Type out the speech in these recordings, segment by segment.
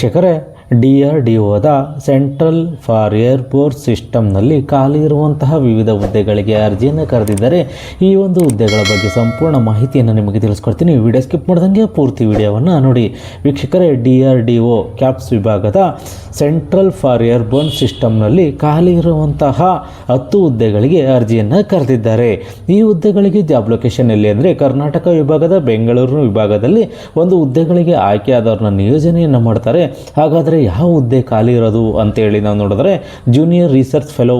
ವೀಕ್ಷಕರೇ, DRDOದ central for air force ಸಿಸ್ಟಮ್ನಲ್ಲಿ ಖಾಲಿ ಇರುವಂತಹ ವಿವಿಧ ಹುದ್ದೆಗಳಿಗೆ ಅರ್ಜಿಯನ್ನು ಕರೆದಿದ್ದರೆ ಈ ಒಂದು ಹುದ್ದೆಗಳ ಬಗ್ಗೆ ಸಂಪೂರ್ಣ ಮಾಹಿತಿಯನ್ನು ನಿಮಗೆ ತಿಳಿಸ್ಕೊಡ್ತೀನಿ. ವಿಡಿಯೋ ಸ್ಕಿಪ್ ಮಾಡ್ದಂಗೆ ಪೂರ್ತಿ ವಿಡಿಯೋವನ್ನು ನೋಡಿ. ವೀಕ್ಷಕರೇ, DRDO ಕ್ಯಾಪ್ಸ್ ವಿಭಾಗದ ಸೆಂಟ್ರಲ್ ಫಾರ್ ಏರ್ಬೋರ್ನ್ ಸಿಸ್ಟಮ್ನಲ್ಲಿ ಖಾಲಿ ಇರುವಂತಹ 10 ಹುದ್ದೆಗಳಿಗೆ ಅರ್ಜಿಯನ್ನು ಕರೆದಿದ್ದಾರೆ. ಈ ಹುದ್ದೆಗಳಿಗೆ ಜಾಬ್ ಲೊಕೇಶನ್ ಎಲ್ಲಿ ಅಂದರೆ ಕರ್ನಾಟಕ ವಿಭಾಗದ ಬೆಂಗಳೂರು ವಿಭಾಗದಲ್ಲಿ ಒಂದು ಹುದ್ದೆಗಳಿಗೆ ಆಯ್ಕೆಯಾದವ್ರನ್ನ ನಿಯೋಜನೆಯನ್ನು ಮಾಡ್ತಾರೆ. ಹಾಗಾದರೆ ಯಾವ ಹುದ್ದೆ ಖಾಲಿ ಇರೋದು ಅಂತೇಳಿ ನಾವು ನೋಡಿದ್ರೆ ಜೂನಿಯರ್ ರಿಸರ್ಚ್ ಫೆಲೋ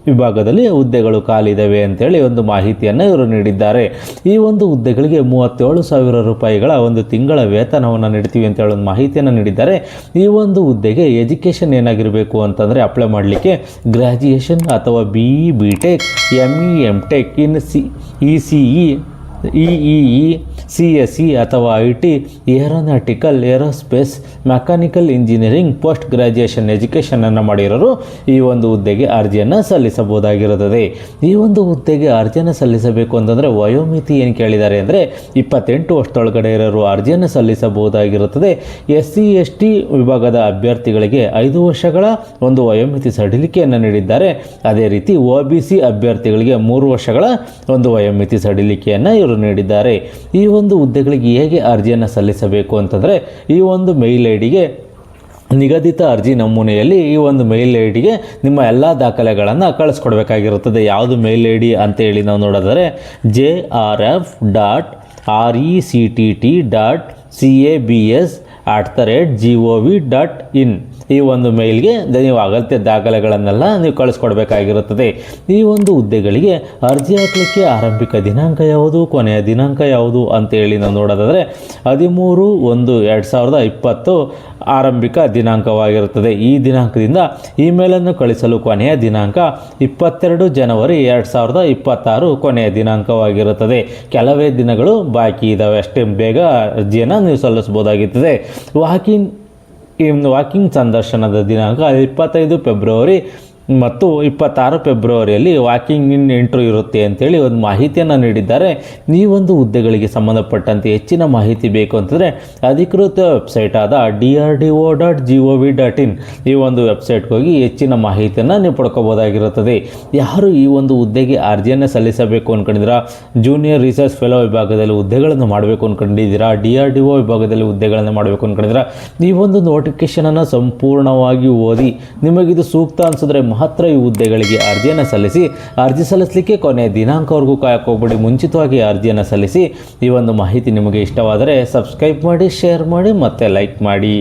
ವಿಭಾಗದಲ್ಲಿ ಹುದ್ದೆಗಳು ಖಾಲಿ ಇದ್ದಾವೆ ಅಂತೇಳಿ ಒಂದು ಮಾಹಿತಿಯನ್ನು ಇವರು ನೀಡಿದ್ದಾರೆ. ಈ ಒಂದು ಹುದ್ದೆಗಳಿಗೆ 37,000 ರೂಪಾಯಿಗಳ ಒಂದು ತಿಂಗಳ ವೇತನವನ್ನು ನೀಡ್ತೀವಿ ಅಂತೇಳಿ ಒಂದು ಮಾಹಿತಿಯನ್ನು ನೀಡಿದ್ದಾರೆ. ಈ ಒಂದು ಹುದ್ದೆಗೆ ಎಜುಕೇಷನ್ ಏನಾಗಿರಬೇಕು ಅಂತಂದರೆ ಅಪ್ಲೈ ಮಾಡಲಿಕ್ಕೆ ಗ್ರ್ಯಾಜುಯೇಷನ್ ಅಥವಾ BE BTech ME MTech in ECE EEE CSE ಅಥವಾ IT aeronautical aerospace mechanical engineering post graduation ಎಜುಕೇಷನನ್ನು ಮಾಡಿರೋರು ಈ ಒಂದು ಹುದ್ದೆಗೆ ಅರ್ಜಿಯನ್ನು ಸಲ್ಲಿಸಬಹುದಾಗಿರುತ್ತದೆ. ಈ ಒಂದು ಹುದ್ದೆಗೆ ಅರ್ಜಿಯನ್ನು ಸಲ್ಲಿಸಬೇಕು ಅಂತಂದರೆ ವಯೋಮಿತಿ ಏನು ಕೇಳಿದ್ದಾರೆ ಅಂದರೆ 28 ವರ್ಷದೊಳಗಡೆ ಇರೋರು ಅರ್ಜಿಯನ್ನು ಸಲ್ಲಿಸಬಹುದಾಗಿರುತ್ತದೆ. SC ST ವಿಭಾಗದ ಅಭ್ಯರ್ಥಿಗಳಿಗೆ 5 ವರ್ಷಗಳ ಒಂದು ವಯೋಮಿತಿ ಸಡಿಲಿಕೆಯನ್ನು ನೀಡಿದ್ದಾರೆ. ಅದೇ ರೀತಿ OBC ಅಭ್ಯರ್ಥಿಗಳಿಗೆ 3 ವರ್ಷಗಳ ಒಂದು ವಯೋಮಿತಿ ಸಡಿಲಿಕೆಯನ್ನು ನೀಡಿದ್ದಾರೆ. ಈ ಒಂದು ಹುದ್ದೆಗಳಿಗೆ ಹೇಗೆ ಅರ್ಜಿಯನ್ನು ಸಲ್ಲಿಸಬೇಕು ಅಂತಂದರೆ ಈ ಒಂದು ಮೇಲ್ ಐಡಿಗೆ ನಿಗದಿತ ಅರ್ಜಿ ನಮೂನೆಯಲ್ಲಿ ಈ ಒಂದು ಮೇಲ್ ಐಡಿಗೆ ನಿಮ್ಮ ಎಲ್ಲ ದಾಖಲೆಗಳನ್ನು ಕಳಿಸ್ಕೊಡ್ಬೇಕಾಗಿರುತ್ತದೆ. ಯಾವುದು ಮೇಲ್ ಐಡಿ ಅಂತೇಳಿ ನಾವು ನೋಡಿದರೆ JRF.RECTT.CABS@gov.in ಈ ಒಂದು ಮೇಲ್ಗೆ ನೀವು ಅಗತ್ಯ ದಾಖಲೆಗಳನ್ನೆಲ್ಲ ನೀವು ಕಳಿಸ್ಕೊಡ್ಬೇಕಾಗಿರುತ್ತದೆ. ಈ ಒಂದು ಹುದ್ದೆಗಳಿಗೆ ಅರ್ಜಿ ಹಾಕಲಿಕ್ಕೆ ಆರಂಭಿಕ ದಿನಾಂಕ ಯಾವುದು, ಕೊನೆಯ ದಿನಾಂಕ ಯಾವುದು ಅಂತೇಳಿ ನಾವು ನೋಡೋದಾದರೆ 13/1/2020 ಆರಂಭಿಕ ದಿನಾಂಕವಾಗಿರುತ್ತದೆ. ಈ ದಿನಾಂಕದಿಂದ ಇಮೇಲನ್ನು ಕಳಿಸಲು ಕೊನೆಯ ದಿನಾಂಕ 22 ಜನವರಿ 2026 ಕೊನೆಯ ದಿನಾಂಕವಾಗಿರುತ್ತದೆ. ಕೆಲವೇ ದಿನಗಳು ಬಾಕಿ ಇದ್ದಾವೆ, ಅಷ್ಟೇ ಬೇಗ ಅರ್ಜಿಯನ್ನು ನೀವು ಸಲ್ಲಿಸಬಹುದಾಗಿರುತ್ತದೆ. ವಾಕಿಂಗ್ ಸಂದರ್ಶನದ ದಿನಾಂಕ 25 ಫೆಬ್ರವರಿ ಮತ್ತು 26 ಫೆಬ್ರವರಿಯಲ್ಲಿ ವಾಕಿಂಗ್ ಇನ್ ಇಂಟರ್ವ್ಯೂ ಇರುತ್ತೆ ಅಂತೇಳಿ ಒಂದು ಮಾಹಿತಿಯನ್ನು ನೀಡಿದ್ದಾರೆ. ಈ ಒಂದು ಹುದ್ದೆಗಳಿಗೆ ಸಂಬಂಧಪಟ್ಟಂತೆ ಹೆಚ್ಚಿನ ಮಾಹಿತಿ ಬೇಕು ಅಂತಂದರೆ ಅಧಿಕೃತ ವೆಬ್ಸೈಟ್ ಆದ DRDO.gov.in ಈ ಒಂದು ವೆಬ್ಸೈಟ್ಗೆ ಹೋಗಿ ಹೆಚ್ಚಿನ ಮಾಹಿತಿಯನ್ನು ನೀವು ಪಡ್ಕೋಬೋದಾಗಿರುತ್ತದೆ. ಯಾರು ಈ ಒಂದು ಹುದ್ದೆಗೆ ಅರ್ಜಿಯನ್ನು ಸಲ್ಲಿಸಬೇಕು ಅಂದ್ಕೊಂಡಿದ್ದೀರಾ, ಜೂನಿಯರ್ ರಿಸರ್ಚ್ ಫೆಲೋ ವಿಭಾಗದಲ್ಲಿ ಹುದ್ದೆಗಳನ್ನು ಮಾಡಬೇಕು ಅಂದ್ಕೊಂಡಿದ್ದೀರಾ, DRDO ವಿಭಾಗದಲ್ಲಿ ಹುದ್ದೆಗಳನ್ನು ಮಾಡಬೇಕು ಅಂದ್ಕೊಂಡಿದ್ದೀರಾ, ಈ ಒಂದು ನೋಟಿಫಿಕೇಷನನ್ನು ಸಂಪೂರ್ಣವಾಗಿ ಓದಿ ನಿಮಗಿದು ಸೂಕ್ತ ಅನಿಸಿದ್ರೆ ಮಾತ್ರ ಈ ಹುದ್ದೆಗಳಿಗೆ ಅರ್ಜಿಯನ್ನು ಸಲ್ಲಿಸಿ. ಅರ್ಜಿ ಸಲ್ಲಿಸಲಿಕ್ಕೆ ಕೊನೆಯ ದಿನಾಂಕವರೆಗೂ ಕಾಯಕ್ಕೆ ಹೋಗ್ಬಿಡಿ, ಮುಂಚಿತವಾಗಿ ಅರ್ಜಿಯನ್ನು ಸಲ್ಲಿಸಿ. ಈ ಒಂದು ಮಾಹಿತಿ ನಿಮಗೆ ಇಷ್ಟವಾದರೆ ಸಬ್ಸ್ಕ್ರೈಬ್ ಮಾಡಿ, ಶೇರ್ ಮಾಡಿ ಮತ್ತು ಲೈಕ್ ಮಾಡಿ.